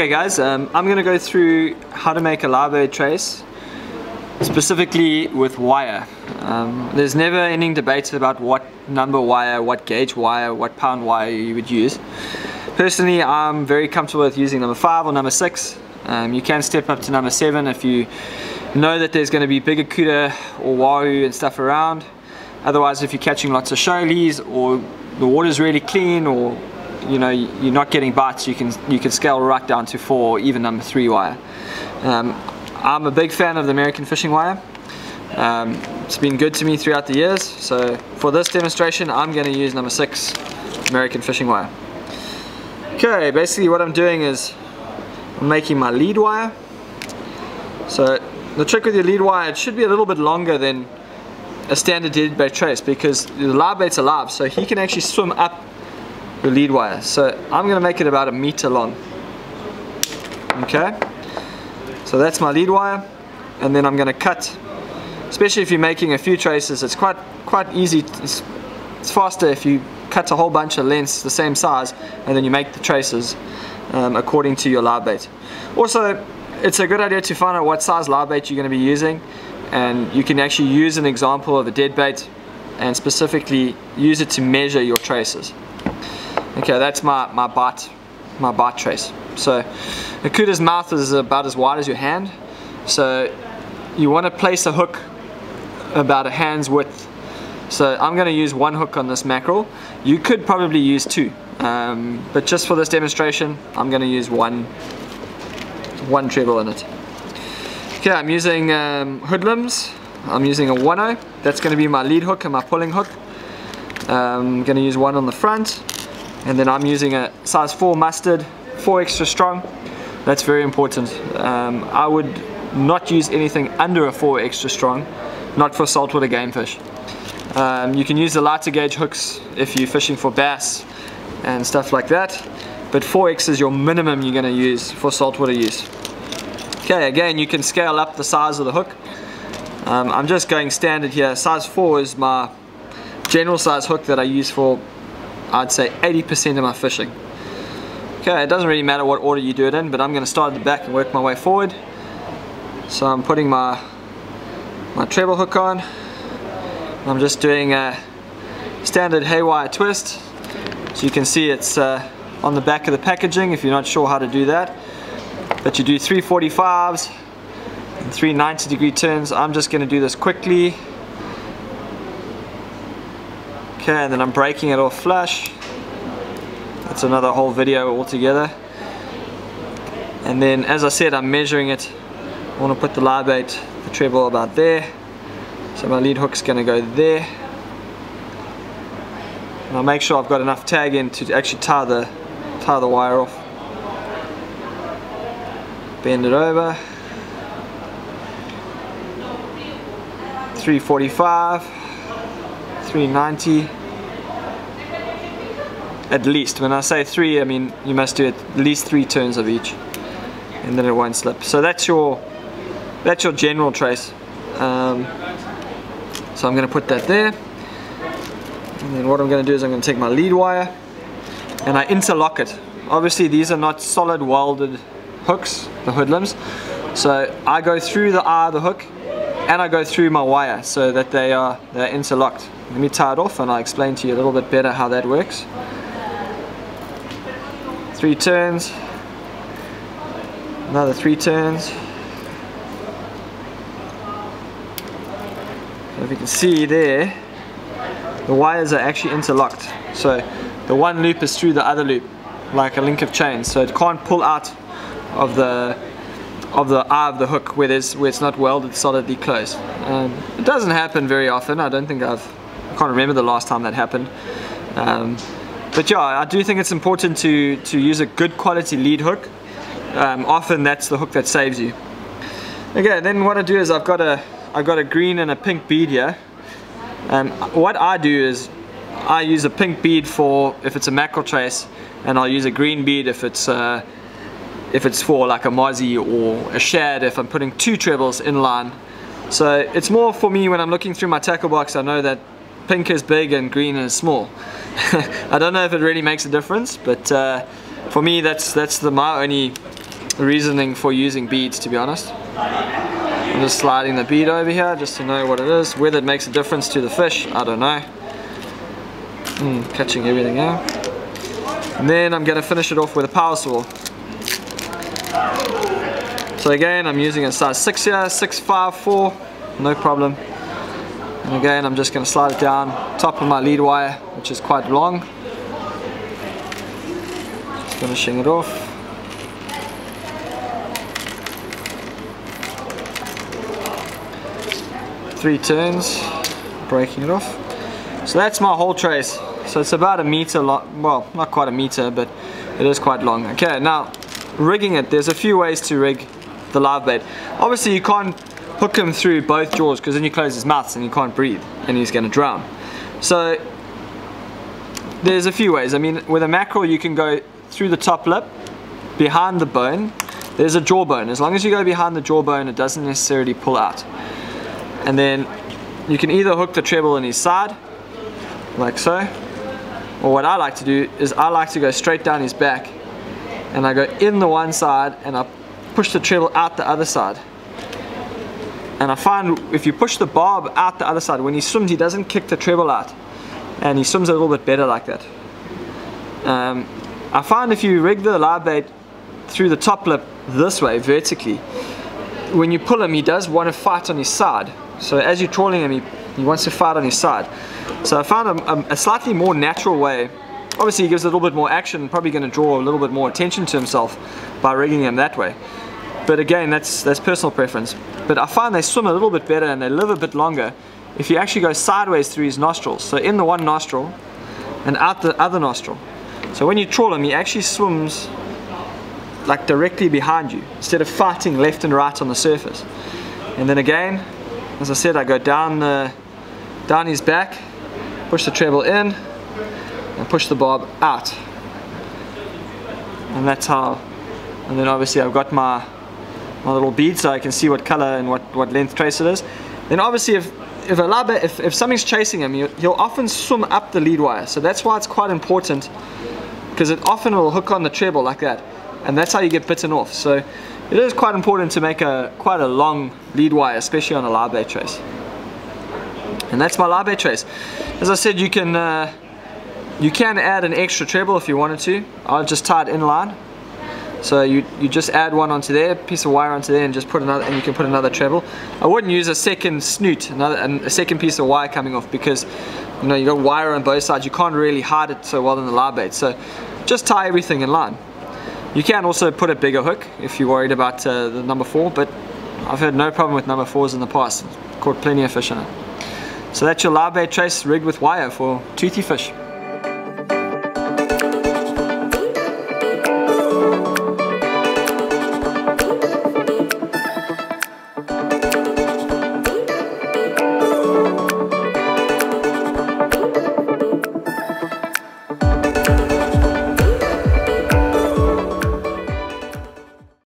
Okay guys, I'm going to go through how to make a live trace, specifically with wire. There's never ending debate about what number wire, what gauge wire, what pound wire you would use. Personally, I'm very comfortable with using number 5 or number 6. You can step up to number 7 if you know that there's going to be bigger kuda or wahoo and stuff around. Otherwise, if you're catching lots of shoalies or the water's really clean, or you know you're not getting bites, you can scale right down to 4 or even number 3 wire. I'm a big fan of the American fishing wire. It's been good to me throughout the years, so for this demonstration I'm going to use number 6 American fishing wire. Okay, basically what I'm doing is I'm making my lead wire. So the trick with your lead wire, it should be a little bit longer than a standard dead bait trace, because the live bait's alive, so he can actually swim up the lead wire. So I'm going to make it about 1 meter long. Okay, so that's my lead wire, and then I'm going to cut. Especially if you're making a few traces, it's quite easy. It's faster if you cut a whole bunch of lengths the same size, and then you make the traces according to your live bait. Also, it's a good idea to find out what size live bait you're going to be using, and you can actually use an example of a dead bait and specifically use it to measure your traces. Okay, that's my bite trace. So the kuda's mouth is about as wide as your hand, so you want to place a hook about a hand's width. So I'm going to use 1 hook on this mackerel. You could probably use 2, but just for this demonstration I'm going to use one treble in it. Okay, I'm using hoodlums. I'm using a 1/0. That's going to be my lead hook and my pulling hook. I'm going to use 1 on the front, and then I'm using a size 4 mustard, 4 extra strong. That's very important. I would not use anything under a 4 extra strong, not for saltwater game fish. You can use the lighter gauge hooks if you're fishing for bass and stuff like that, but 4X is your minimum you're going to use for saltwater use. Okay, again, you can scale up the size of the hook. I'm just going standard here. Size 4 is my general size hook that I use for, I'd say, 80% of my fishing. Okay, it doesn't really matter what order you do it in, but I'm going to start at the back and work my way forward. So I'm putting my treble hook on. I'm just doing a standard haywire twist. So you can see it's on the back of the packaging if you're not sure how to do that. But you do 345s and 3 90-degree turns. I'm just going to do this quickly. Okay, and then I'm breaking it off flush. That's another whole video altogether. And then, as I said, I'm measuring it. I want to put the live bait, the treble, about there. So my lead hook's going to go there. And I'll make sure I've got enough tag in to actually tie the wire off. Bend it over. 345, 390. At least. When I say 3, I mean you must do at least 3 turns of each, and then it won't slip. So that's your general trace. So I'm going to put that there, and then what I'm going to do is I'm going to take my lead wire and I interlock it. Obviously these are not solid welded hooks, the hoodlums, so I go through the eye of the hook and I go through my wire so that they're interlocked. Let me tie it off and I'll explain to you a little bit better how that works. 3 turns, another 3 turns. So if you can see there, the wires are actually interlocked. So the one loop is through the other loop, like a link of chain. So it can't pull out of the eye of the hook where it's not welded solidly closed. It doesn't happen very often. I can't remember the last time that happened. But yeah, I do think it's important to use a good quality lead hook. Often that's the hook that saves you. Okay, then what I do is I've got a green and a pink bead here. What I do is I use a pink bead for if it's a mackerel trace, and I'll use a green bead if it's for like a mozzie or a shad if I'm putting 2 trebles in line. So it's more for me when I'm looking through my tackle box. I know that pink is big and green is small. I don't know if it really makes a difference, but for me that's my only reasoning for using beads, to be honest. I'm just sliding the bead over here just to know what it is. Whether it makes a difference to the fish, I don't know. Catching everything out. And then I'm going to finish it off with a power saw. So again, I'm using a size 6 here, 654, no problem. And again, I'm just going to slide it down top of my lead wire, which is quite long. Just finishing it off. Three turns, breaking it off. So that's my whole trace. So it's about a meter long, well, not quite a meter, but it is quite long. Okay, now rigging it, there's a few ways to rig the live bait. Obviously you can't hook him through both jaws, because then you close his mouth and he can't breathe and he's going to drown. So there's a few ways. I mean, with a mackerel you can go through the top lip, behind the bone. There's a jawbone. As long as you go behind the jawbone, it doesn't necessarily pull out. And then you can either hook the treble in his side, like so, or what I like to do is I like to go straight down his back, and I go in the one side and I push the treble out the other side. And I find if you push the barb out the other side, when he swims he doesn't kick the treble out, and he swims a little bit better like that. I find if you rig the live bait through the top lip this way, vertically, when you pull him he does want to fight on his side. So as you're trawling him, he wants to fight on his side. So I found a slightly more natural way. Obviously he gives a little bit more action, probably going to draw a little bit more attention to himself by rigging him that way. But again, that's personal preference. But I find they swim a little bit better and they live a bit longer if you actually go sideways through his nostrils. So in the one nostril and out the other nostril. So when you trawl him, he actually swims like directly behind you instead of fighting left and right on the surface. And then again, as I said, I go down his back, push the treble in, and push the barb out. And that's how. And then obviously I've got my little bead so I can see what color and what length trace it is. Then obviously if something's chasing him, he'll often swim up the lead wire. So that's why it's quite important, because it often will hook on the treble like that. And that's how you get bitten off. So it is quite important to make quite a long lead wire, especially on a live bait trace. And that's my live bait trace. As I said, you can add an extra treble if you wanted to. I'll just tie it in line. So you just add one onto there, piece of wire onto there, and just put another, and you can put another treble. I wouldn't use a second snoot, a second piece of wire coming off, because you know you got wire on both sides. You can't really hide it so well in the live bait. So just tie everything in line. You can also put a bigger hook if you're worried about the number 4, but I've had no problem with number 4s in the past. Caught plenty of fish in it. So that's your live bait trace rigged with wire for toothy fish.